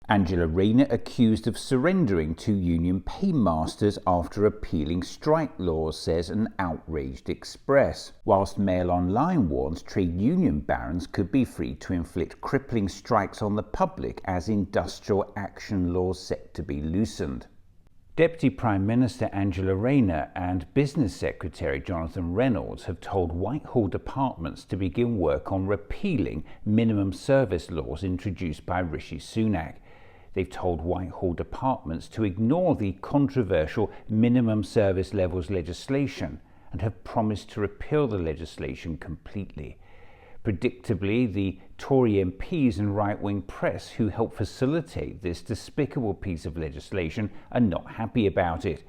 Angela Rayner accused of surrendering to union paymasters after appealing strike laws, says an outraged Express. Whilst Mail Online warns trade union barons could be free to inflict crippling strikes on the public as industrial action laws set to be loosened. Deputy Prime Minister Angela Rayner and Business Secretary Jonathan Reynolds have told Whitehall departments to begin work on repealing minimum service laws introduced by Rishi Sunak. They've told Whitehall departments to ignore the controversial minimum service levels legislation and have promised to repeal the legislation completely. Predictably, the Tory MPs and right-wing press who helped facilitate this despicable piece of legislation are not happy about it.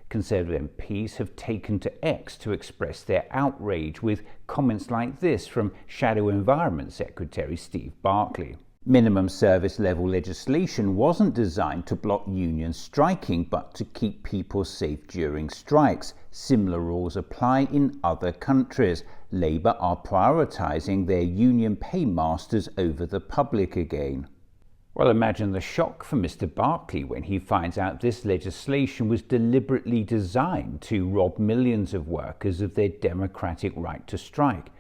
Conservative MPs have taken to X to express their outrage with comments like this from Shadow Environment Secretary Steve Barclay. Minimum service level legislation wasn't designed to block unions striking, but to keep people safe during strikes. Similar rules apply in other countries. Labour are prioritising their union paymasters over the public again. Well, imagine the shock for Mr. Barclay when he finds out this legislation was deliberately designed to rob millions of workers of their democratic right to strike,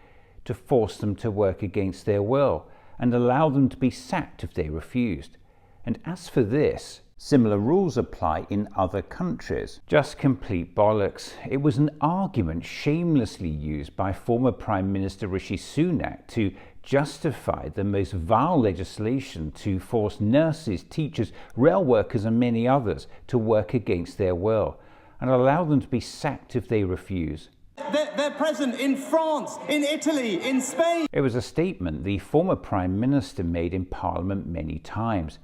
to force them to work against their will, and allow them to be sacked if they refused. And as for this, similar rules apply in other countries. Just complete bollocks. It was an argument shamelessly used by former Prime Minister Rishi Sunak to justify the most vile legislation to force nurses, teachers, rail workers and many others to work against their will and allow them to be sacked if they refuse. They're present in France, in Italy, in Spain. It was a statement the former Prime Minister made in Parliament many times.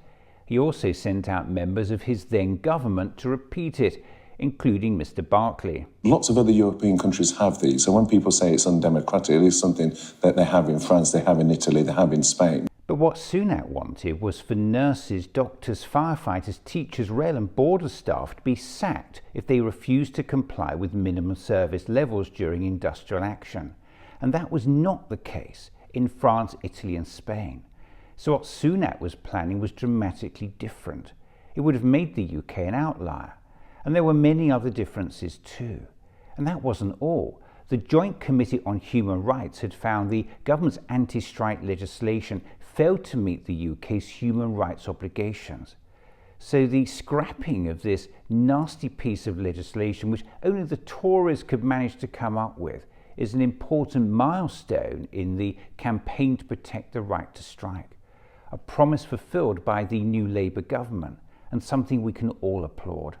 He also sent out members of his then government to repeat it, including Mr. Barclay. Lots of other European countries have these, so when people say it's undemocratic, it is something that they have in France, they have in Italy, they have in Spain. But what Sunak wanted was for nurses, doctors, firefighters, teachers, rail and border staff to be sacked if they refused to comply with minimum service levels during industrial action. And that was not the case in France, Italy and Spain. So what Sunak was planning was dramatically different. It would have made the UK an outlier. And there were many other differences too. And that wasn't all. The Joint Committee on Human Rights had found the government's anti-strike legislation failed to meet the UK's human rights obligations. So the scrapping of this nasty piece of legislation, which only the Tories could manage to come up with, is an important milestone in the campaign to protect the right to strike. A promise fulfilled by the new Labour government, and something we can all applaud.